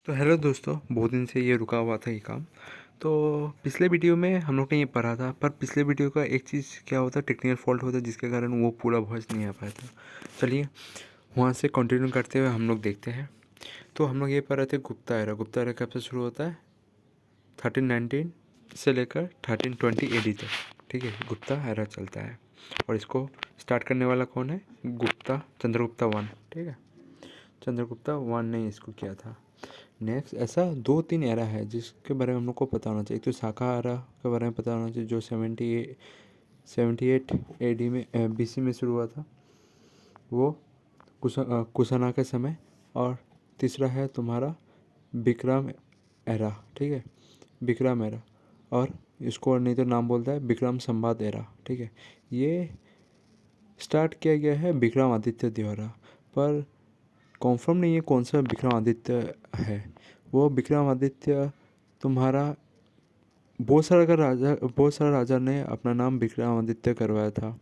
तो हेलो दोस्तों, बहुत दिन से ये रुका हुआ था ये काम। तो पिछले वीडियो में हम लोग ने ये पढ़ा था, पर पिछले वीडियो का एक चीज़ क्या होता है, टेक्निकल फॉल्ट होता है जिसके कारण वो पूरा वॉइस नहीं आ पाया था। चलिए वहाँ से कंटिन्यू करते हुए हम लोग देखते हैं। तो हम लोग ये पढ़ रहे थे गुप्ता एरा। गुप्ता एरा कब से शुरू होता है? 1319 से लेकर 1320 AD तक। ठीक है, गुप्ता एरा चलता है। और इसको स्टार्ट करने वाला कौन है? गुप्ता, चंद्रगुप्ता वन। ठीक है, चंद्रगुप्ता वन ने इसको किया था। नेक्स्ट ऐसा 2-3 एरा है जिसके बारे में हम लोग को पता होना चाहिए। तो शाका एरा के बारे में पता होना चाहिए, जो 78 AD में BC में शुरू हुआ था, वो कुशाना के समय। और तीसरा है तुम्हारा विक्रम एरा। ठीक है, विक्रम एरा। और इसको नहीं तो नाम बोलता है विक्रम संवाद एरा। ठीक है, ये स्टार्ट किया गया है विक्रमादित्य द्वारा, पर कॉन्फर्म नहीं है कौन सा विक्रमादित्य है। वो विक्रमादित्य तुम्हारा बहुत सारा राजा ने अपना नाम विक्रमादित्य करवाया था।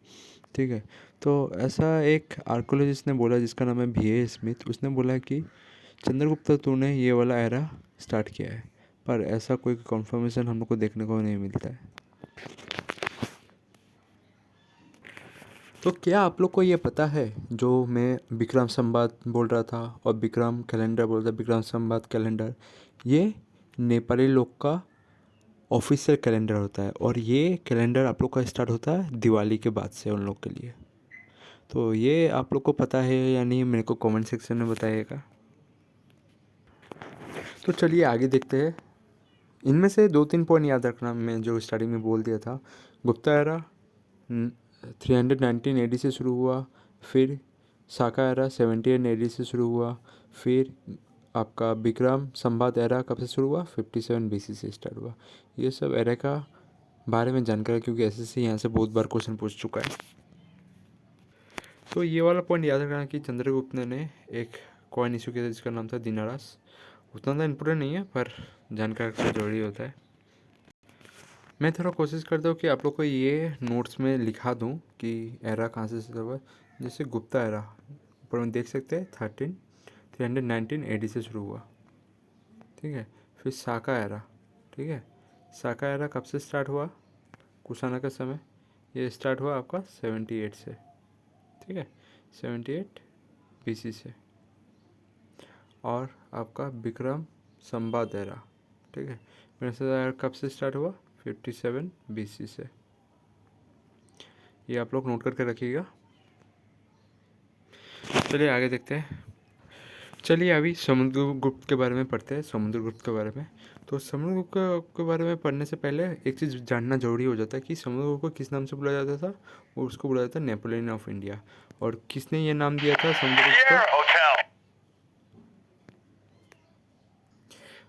ठीक है, तो ऐसा एक आर्कोलॉजिस्ट ने बोला जिसका नाम है VA स्मिथ। उसने बोला कि चंद्रगुप्त तूने ये वाला एरा स्टार्ट किया है, पर ऐसा कोई कंफर्मेशन हम लोग को देखने को नहीं मिलता है। तो क्या आप लोग को ये पता है, जो मैं विक्रम संवाद बोल रहा था और विक्रम कैलेंडर बोल रहा था, विक्रम संवाद कैलेंडर, ये नेपाली लोग का ऑफिशियल कैलेंडर होता है। और ये कैलेंडर आप लोग का स्टार्ट होता है दिवाली के बाद से उन लोग के लिए। तो ये आप लोग को पता है या नहीं, मेरे को कमेंट सेक्शन में बताइएगा। तो चलिए आगे देखते हैं। इनमें से 2-3 पॉइंट याद रखना, मैं जो स्टार्टिंग में बोल दिया था। गुप्ता एरा 319 AD से शुरू हुआ। फिर शाका एरा 78 AD से शुरू हुआ। फिर आपका विक्रम संवाद एरा कब से शुरू हुआ? 57 BC से स्टार्ट हुआ। ये सब एरा का बारे में जानकारी, क्योंकि SSC यहाँ से बहुत बार क्वेश्चन पूछ चुका है। तो ये वाला पॉइंट याद रखना कि चंद्रगुप्त ने एक कॉइन इशू किया था जिसका नाम था दिनारास। उतना तो इम्पोर्टेंट नहीं है, पर जानकारी रखना जरूरी होता है। मैं थोड़ा कोशिश करता हूँ कि आप लोग को ये नोट्स में लिखा दूँ कि एरा कहाँ से शुरू हुआ। जैसे गुप्ता एरा ऊपर में देख सकते हैं 319 AD से शुरू हुआ। ठीक है, फिर शाका एरा। ठीक है, शाका एरा कब से स्टार्ट हुआ? कुशाना का समय। ये स्टार्ट हुआ आपका 78 से। ठीक है, 78 BC से। और आपका विक्रम संवाद एरा। ठीक है, एरा कब से स्टार्ट हुआ? 57 BC से। ये आप लोग नोट करके रखिएगा। चलिए आगे देखते हैं। चलिए अभी समुद्रगुप्त के बारे में पढ़ते हैं। समुद्रगुप्त के बारे में, तो समुद्रगुप्त के बारे में पढ़ने से पहले एक चीज़ जानना जरूरी हो जाता है कि समुद्रगुप्त को किस नाम से बुलाया जाता था। और उसको बुलाया जाता है नेपोलियन ऑफ इंडिया। और किसने ये नाम दिया था समुद्रगुप्त को?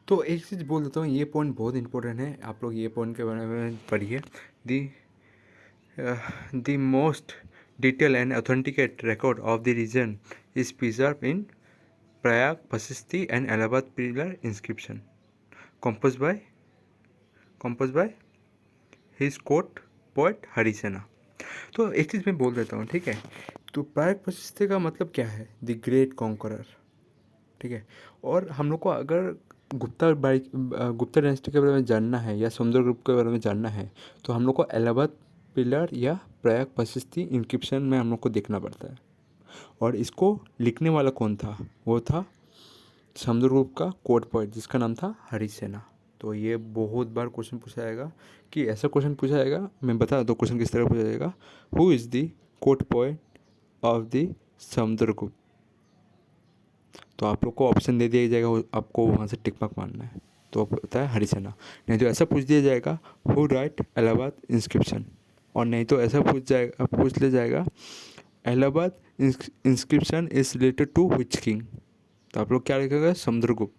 तो एक चीज़ बोल देता हूँ, ये पॉइंट बहुत इंपॉर्टेंट है, आप लोग ये पॉइंट के बारे में पढ़िए। The most detail and authenticate record of the region is preserve in Prayag, वशिष्ठी and Allahabad pillar inscription composed by his court poet Harisena. तो एक चीज़ मैं बोल देता हूँ, ठीक है। तो प्रयाग वशिष्ठी का मतलब क्या है? The great conqueror. ठीक है, और हम लोग को अगर गुप्ता डायनेस्टी के बारे में जानना है या समुद्रगुप्त के बारे में जानना है, तो हम लोग को इलाहाबाद पिलर या प्रयाग वशिष्ठी इंस्क्रिप्शन में हम लोग को देखना पड़ता है। और इसको लिखने वाला कौन था? वो था समुद्रगुप्त का कोर्ट पोएट जिसका नाम था हरिसेना। तो ये बहुत बार क्वेश्चन पूछा जाएगा कि ऐसा क्वेश्चन पूछा जाएगा, मैं बता दो क्वेश्चन किस तरह पूछा जाएगा। Who is the court poet of the Samudragupta? तो आप लोग को ऑप्शन दे दिया जाएगा, आपको वहाँ से टिक मार्क मारना है। तो होता है हरिसेना। नहीं तो ऐसा पूछ दिया जाएगा, हु राइट इलाहाबाद इंस्क्रिप्शन? और नहीं तो ऐसा पूछ लिया जाएगा, Allahabad inscription is related to which king? तो आप लोग क्या लिखेगा? समुद्रगुप्त।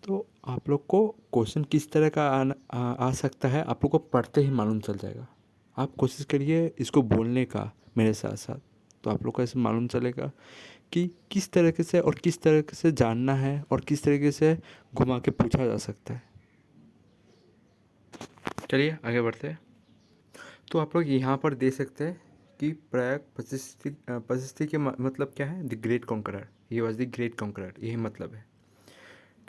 तो आप लोग को क्वेश्चन किस तरह का आ सकता है, आप लोग को पढ़ते ही मालूम चल जाएगा। आप कोशिश करिए इसको बोलने का मेरे साथ साथ, तो आप लोग को ऐसे मालूम चलेगा कि किस तरीके से और किस तरीके से जानना है और किस तरीके से घुमा के पूछा जा सकता है। चलिए आगे बढ़ते हैं। तो आप लोग यहाँ पर देख सकते हैं कि प्रयाग वशिष्ठी के मतलब क्या है? The great conqueror. He was the great conqueror, यही मतलब है।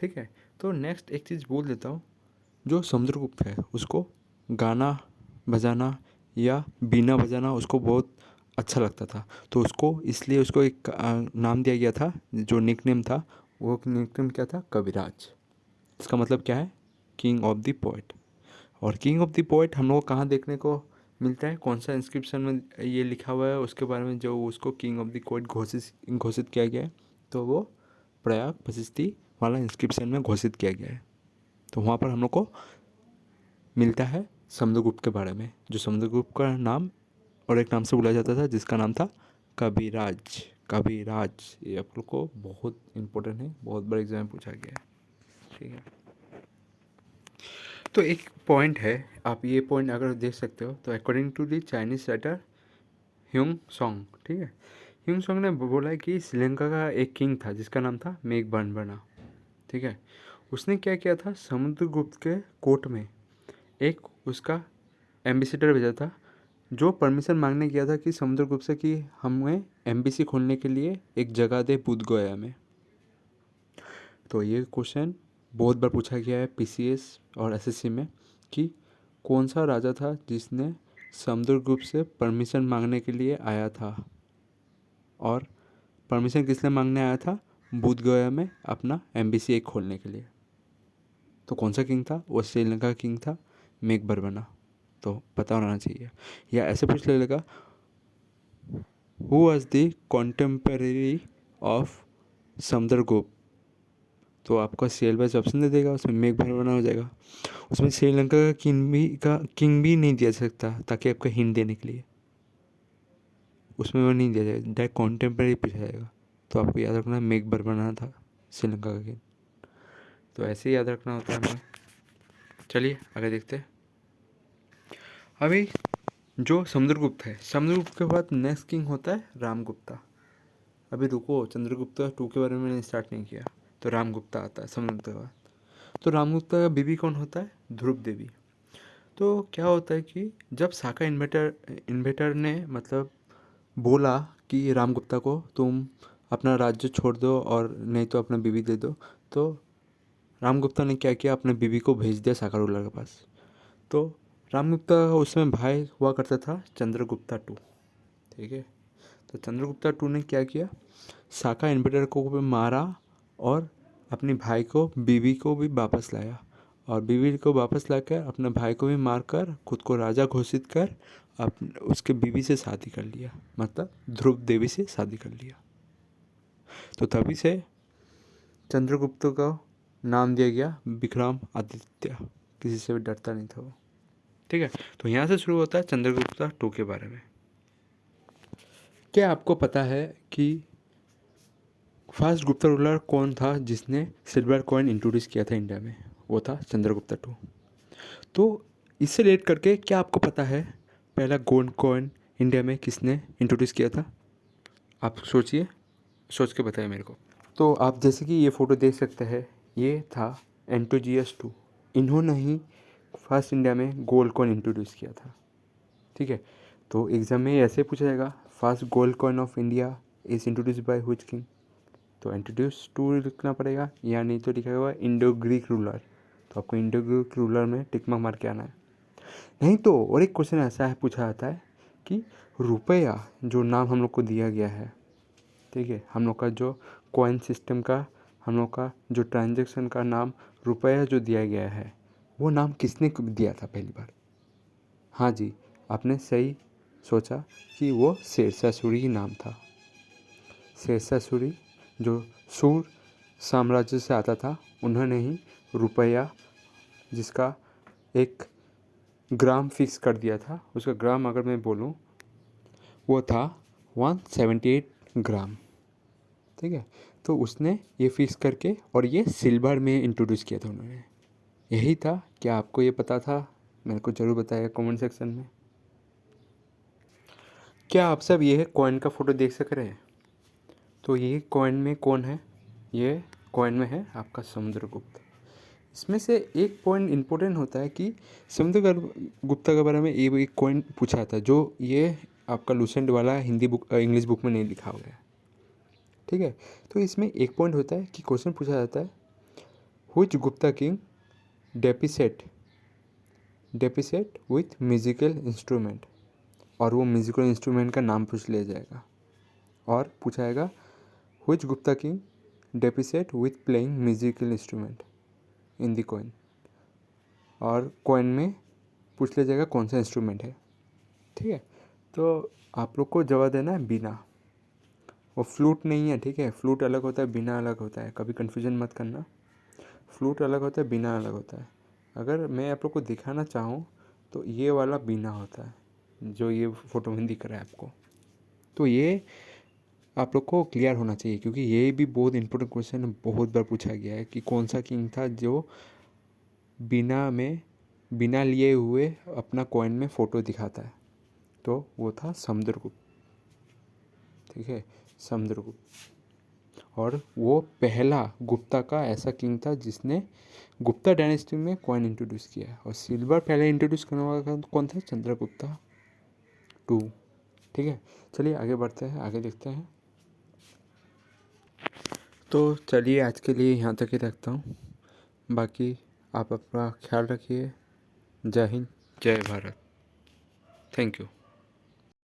ठीक है। तो नेक्स्ट एक चीज़ बोल देता हूँ, जो समुद्रगुप्त है उसको गाना बजाना या बीना बजाना उसको बहुत अच्छा लगता था, तो उसको इसलिए उसको एक नाम दिया गया था, जो निकनेम था वो निकनेम क्या था, कविराज। इसका मतलब क्या है, किंग ऑफ द पोएट। और किंग ऑफ द पोएट हम लोग को कहाँ देखने को मिलता है, कौन सा इंस्क्रिप्शन में ये लिखा हुआ है उसके बारे में, जो उसको किंग ऑफ द पोएट घोषित किया गया है, तो वो प्रयाग प्रशस्ति वाला इंस्क्रिप्शन में घोषित किया गया है। तो वहाँ पर हम लोग को मिलता है समुद्रगुप्त के बारे में, जो समुद्रगुप्त का नाम और एक नाम से बुलाया जाता था जिसका नाम था कविराज। कविराज ये आप लोग को बहुत इंपॉर्टेंट है, बहुत बड़ा एग्जाम में पूछा गया है, ठीक है। तो एक पॉइंट है, आप ये पॉइंट अगर देख सकते हो, तो according to the Chinese writer Hyung Song, ठीक है, ह्यूंग सॉन्ग ने बोला है कि श्रीलंका का एक किंग था जिसका नाम था मेघबर्ना, ठीक है। उसने क्या किया था, समुद्रगुप्त के कोर्ट में एक उसका एम्बेसडर भेजा था, जो परमिशन मांगने गया था कि समुद्रगुप्त से कि हमें एम्बेसी खोलने के लिए एक जगह दे बुद्धगया में। तो ये क्वेश्चन बहुत बार पूछा गया है पीसीएस और एसएससी में, कि कौन सा राजा था जिसने समुद्रगुप्त से परमिशन मांगने के लिए आया था, और परमिशन किसने मांगने आया था, बुद्धगया में अपना एम्बेसी एक खोलने के लिए। तो कौन सा किंग था, वो श्रीलंका का किंग था मेघबर्ना। तो पता होना चाहिए, या ऐसे पूछ लेगा, who was the contemporary of Samudragupta, तो आपका सेल वाइज ऑप्शन दे देगा, उसमें मेघबर्ना हो जाएगा। उसमें श्रीलंका का किंग भी नहीं दिया सकता, ताकि आपका हिंट देने के लिए उसमें वो नहीं दिया जाएगा, डायरेक्ट कॉन्टेम्पररी पूछा जाएगा। तो आपको याद रखना मेघबर्ना था श्रीलंका का किंग। तो ऐसे ही याद रखना होता है हमें। चलिए आगे देखते हैं। अभी जो समुद्रगुप्त है, समुद्रगुप्त के बाद नेक्स्ट किंग होता है रामगुप्ता। अभी रुको, चंद्रगुप्ता 2 के बारे में मैंने स्टार्ट नहीं किया। तो रामगुप्ता आता है समुद्रगुप्त के बाद। तो रामगुप्ता का बीवी कौन होता है, ध्रुव देवी। तो क्या होता है कि जब साका इन्वेटर ने मतलब बोला कि रामगुप्ता को तुम अपना राज्य छोड़ दो और नहीं तो अपना बीवी दे दो, तो रामगुप्ता ने क्या किया, अपने बीवी को भेज दिया साका रूलर के पास। तो रामगुप्ता का उसमें भाई हुआ करता था चंद्रगुप्ता 2, ठीक है। तो चंद्रगुप्ता 2 ने क्या किया, साका इन्वेटर को भी मारा और अपने भाई को बीवी को भी वापस लाया, और बीवी को वापस लाकर अपने भाई को भी मारकर खुद को राजा घोषित कर उसके बीवी से शादी कर लिया, मतलब ध्रुव देवी से शादी कर लिया। तो तभी से चंद्रगुप्त का नाम दिया गया विक्रम आदित्य, किसी से भी डरता नहीं था वो, ठीक है। तो यहाँ से शुरू होता है चंद्रगुप्ता 2 के बारे में। क्या आपको पता है कि फर्स्ट गुप्ता रूलर कौन था जिसने सिल्वर कॉइन इंट्रोड्यूस किया था इंडिया में, वो था चंद्रगुप्ता 2। तो इससे रिलेट करके क्या आपको पता है पहला गोल्ड कॉइन इंडिया में किसने इंट्रोड्यूस किया था, आप सोचिए, सोच के बताइए मेरे को। तो आप जैसे कि ये फ़ोटो देख सकते हैं, ये था एंटोजियस 2, इन्होंने ही फर्स्ट इंडिया में गोल्ड कॉइन इंट्रोड्यूस किया था, ठीक है। तो एग्ज़ाम में ऐसे पूछा जाएगा, first gold coin of India is introduce by which king, तो इंट्रोड्यूस 2 लिखना पड़ेगा, या नहीं तो लिखा हुआ इंडो ग्रीक रूलर, तो आपको इंडो ग्रीक रूलर में टिक मार के आना है। नहीं तो और एक क्वेश्चन ऐसा है पूछा जाता है कि रुपया जो नाम हम लोग को दिया गया है, ठीक है, हम लोग का जो कॉइन सिस्टम का, हम लोग का जो ट्रांजैक्शन का नाम रुपया जो दिया गया है, वो नाम किसने दिया था पहली बार। हाँ जी, आपने सही सोचा कि वो शेरशाह सूरी ही नाम था। शेरशाह सूरी जो सूर साम्राज्य से आता था, उन्होंने ही रुपया जिसका एक ग्राम फिक्स कर दिया था, उसका ग्राम अगर मैं बोलूँ वो था 178 ग्राम, ठीक है। तो उसने ये फिक्स करके और ये सिल्वर में इंट्रोड्यूस किया था उन्होंने, यही था। क्या आपको ये पता था, मेरे को ज़रूर बताइएगा कमेंट सेक्शन में। क्या आप सब ये कॉइन का फ़ोटो देख सक रहे हैं, तो ये कॉइन में कौन है, ये कॉइन में है आपका समुद्रगुप्त। इसमें से एक पॉइंट इम्पोर्टेंट होता है कि समुद्रगुप्ता के बारे में ये एक कॉइन पूछा था, जो ये आपका लूसेंट वाला हिंदी बुक इंग्लिश बुक में नहीं लिखा हुआ है, ठीक है। तो इसमें एक पॉइंट होता है कि क्वेश्चन पूछा जाता है Which Gupta king deficit with musical instrument, और वो म्यूजिकल इंस्ट्रूमेंट का नाम पूछ लिया जाएगा और पूछा जाएगा which Gupta king depicted with playing musical instrument in the coin, और कॉइन में पूछ लिया जाएगा कौन सा इंस्ट्रूमेंट है। ठीक है, तो आप लोग को जवाब देना है बीना, वो फ्लूट नहीं है। ठीक है, फ्लूट अलग होता है, बीना अलग होता है, कभी कन्फ्यूजन मत करना। फ्लूट अलग होता है, बीना अलग होता है। अगर मैं आप लोग को दिखाना चाहूँ तो ये वाला बीना होता है, जो ये फोटो में दिख रहा है आपको। तो ये आप लोग को क्लियर होना चाहिए, क्योंकि ये भी बहुत इंपॉर्टेंट क्वेश्चन है, बहुत बार पूछा गया है कि कौन सा किंग था जो बिना लिए हुए अपना कॉइन में फ़ोटो दिखाता है। तो वो था समुद्रगुप्त। ठीक है, समुद्रगुप्त, और वो पहला गुप्ता का ऐसा किंग था जिसने गुप्ता डायनेस्टी में कॉइन इंट्रोड्यूस किया। और सिल्वर पहले इंट्रोड्यूस करने वाला कौन था? चंद्रगुप्ता टू। ठीक है, चलिए आगे बढ़ते हैं, आगे देखते हैं। तो चलिए आज के लिए यहाँ तक ही रखता हूँ, बाकी आप अपना ख्याल रखिए। जय हिंद, जय भारत। Thank you.